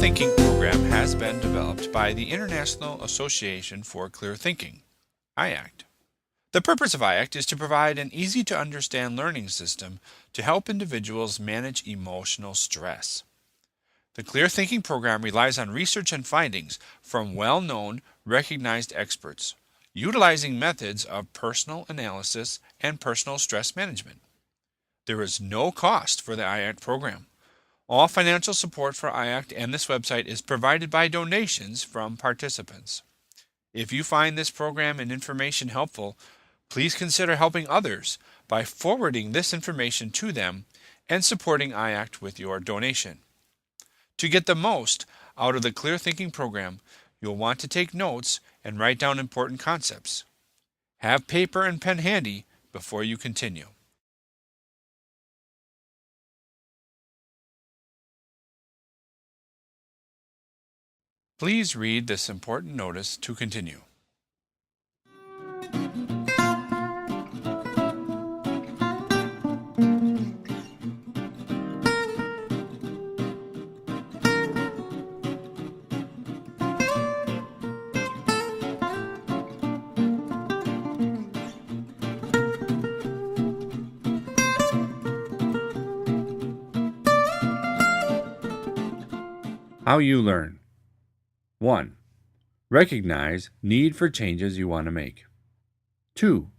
Thinking program has been developed by the International Association for Clear Thinking, IACT. The purpose of IACT is to provide an easy-to-understand learning system to help individuals manage emotional stress. The Clear Thinking program relies on research and findings from well-known, recognized experts, utilizing methods of personal analysis and personal stress management. There is no cost for the IACT program. All financial support for IACT and this website is provided by donations from participants. If you find this program and information helpful, please consider helping others by forwarding this information to them and supporting IACT with your donation. To get the most out of the Clear Thinking program, you'll want to take notes and write down important concepts. Have paper and pen handy before you continue. Please read this important notice to continue. How you learn. 1. Recognize need for changes you want to make. 2.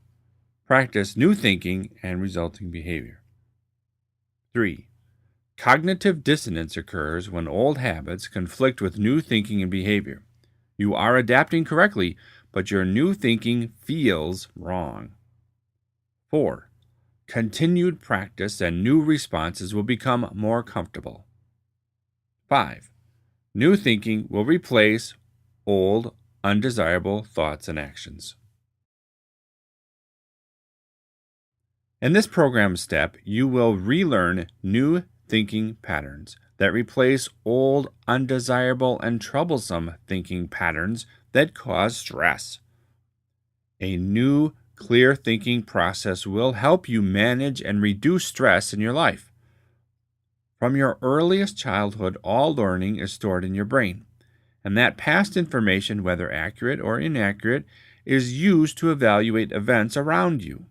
Practice new thinking and resulting behavior. 3. Cognitive dissonance occurs when old habits conflict with new thinking and behavior. You are adapting correctly, but your new thinking feels wrong. 4. Continued practice and new responses will become more comfortable. 5. New thinking will replace old, undesirable thoughts and actions. In this program step, you will relearn new thinking patterns that replace old, undesirable, and troublesome thinking patterns that cause stress. A new, clear thinking process will help you manage and reduce stress in your life. From your earliest childhood, all learning is stored in your brain, and that past information, whether accurate or inaccurate, is used to evaluate events around you.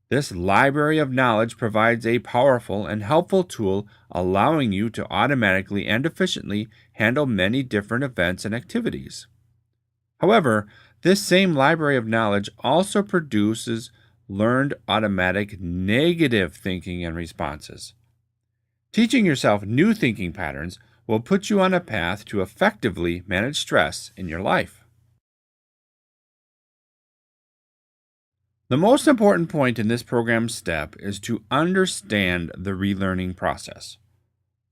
This library of knowledge provides a powerful and helpful tool allowing you to automatically and efficiently handle many different events and activities. However, this same library of knowledge also produces learned automatic negative thinking and responses. Teaching yourself new thinking patterns will put you on a path to effectively manage stress in your life. The most important point in this program step is to understand the relearning process.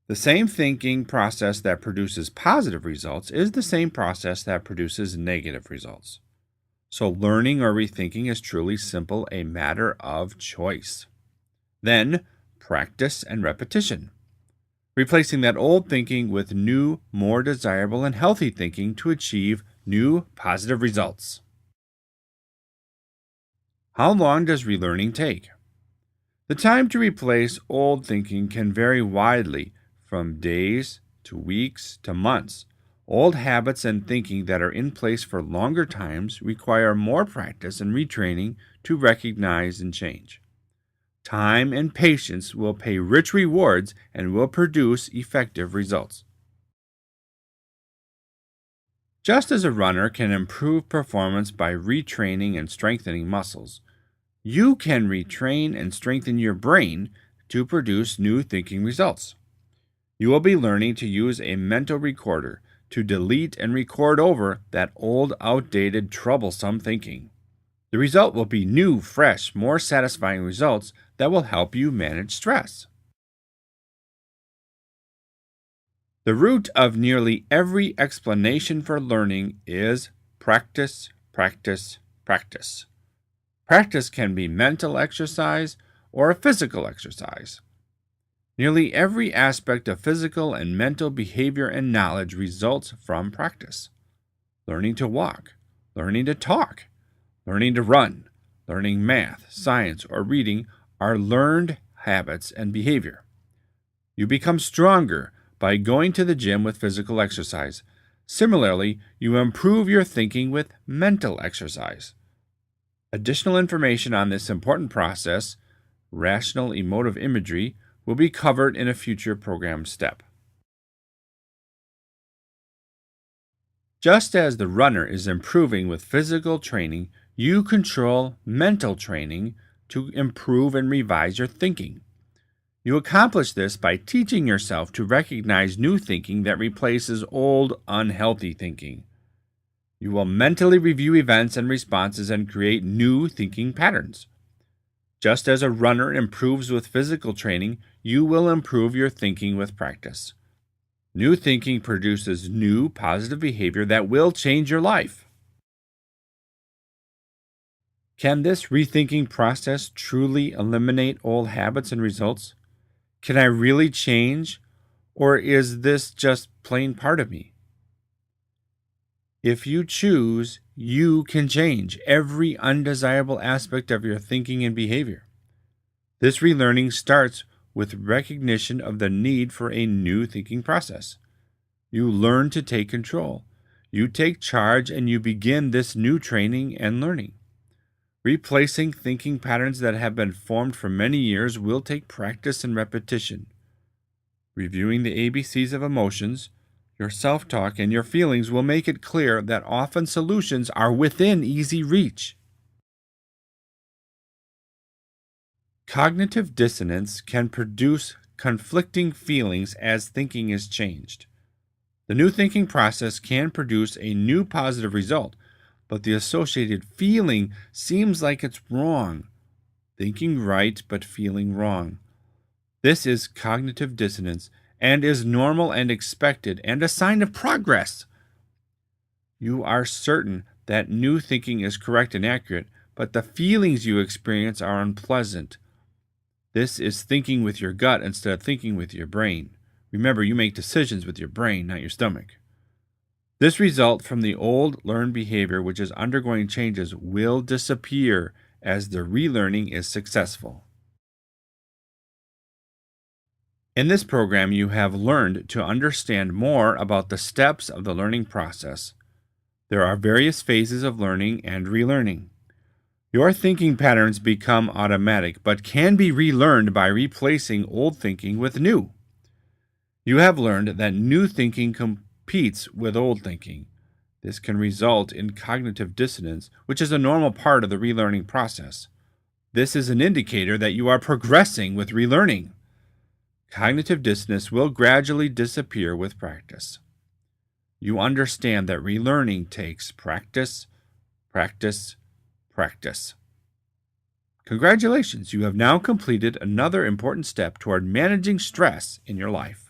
The same thinking process that produces positive results is the same process that produces negative results. So learning or rethinking is truly simple a matter of choice. Then, practice and repetition, replacing that old thinking with new, more desirable and healthy thinking to achieve new positive results. How long does relearning take? The time to replace old thinking can vary widely from days to weeks to months. Old habits and thinking that are in place for longer times require more practice and retraining to recognize and change. Time and patience will pay rich rewards and will produce effective results. Just as a runner can improve performance by retraining and strengthening muscles, you can retrain and strengthen your brain to produce new thinking results. You will be learning to use a mental recorder to delete and record over that old, outdated, troublesome thinking. The result will be new, fresh, more satisfying results that will help you manage stress. The root of nearly every explanation for learning is practice, practice, practice. Practice can be mental exercise or a physical exercise. Nearly every aspect of physical and mental behavior and knowledge results from practice. Learning to walk, learning to talk, learning to run, learning math, science, or reading are learned habits and behavior. You become stronger by going to the gym with physical exercise. Similarly, you improve your thinking with mental exercise. Additional information on this important process, rational emotive imagery, will be covered in a future program step. Just as the runner is improving with physical training, you control mental training to improve and revise your thinking. You accomplish this by teaching yourself to recognize new thinking that replaces old, unhealthy thinking. You will mentally review events and responses and create new thinking patterns. Just as a runner improves with physical training, you will improve your thinking with practice. New thinking produces new positive behavior that will change your life. Can this rethinking process truly eliminate old habits and results? Can I really change, or is this just plain part of me? If you choose, you can change every undesirable aspect of your thinking and behavior. This relearning starts with recognition of the need for a new thinking process. You learn to take control. You take charge and you begin this new training and learning. Replacing thinking patterns that have been formed for many years will take practice and repetition. Reviewing the ABCs of emotions, your self-talk, and your feelings will make it clear that often solutions are within easy reach. Cognitive dissonance can produce conflicting feelings as thinking is changed. The new thinking process can produce a new positive result, but the associated feeling seems like it's wrong. Thinking right, but feeling wrong. This is cognitive dissonance and is normal and expected and a sign of progress. You are certain that new thinking is correct and accurate, but the feelings you experience are unpleasant. This is thinking with your gut instead of thinking with your brain. Remember, you make decisions with your brain, not your stomach. This result from the old learned behavior, which is undergoing changes, will disappear as the relearning is successful. In this program, you have learned to understand more about the steps of the learning process. There are various phases of learning and relearning. Your thinking patterns become automatic, but can be relearned by replacing old thinking with new. You have learned that new thinking competes with old thinking. This can result in cognitive dissonance, which is a normal part of the relearning process. This is an indicator that you are progressing with relearning. Cognitive dissonance will gradually disappear with practice. You understand that relearning takes practice, practice, practice. Congratulations, you have now completed another important step toward managing stress in your life.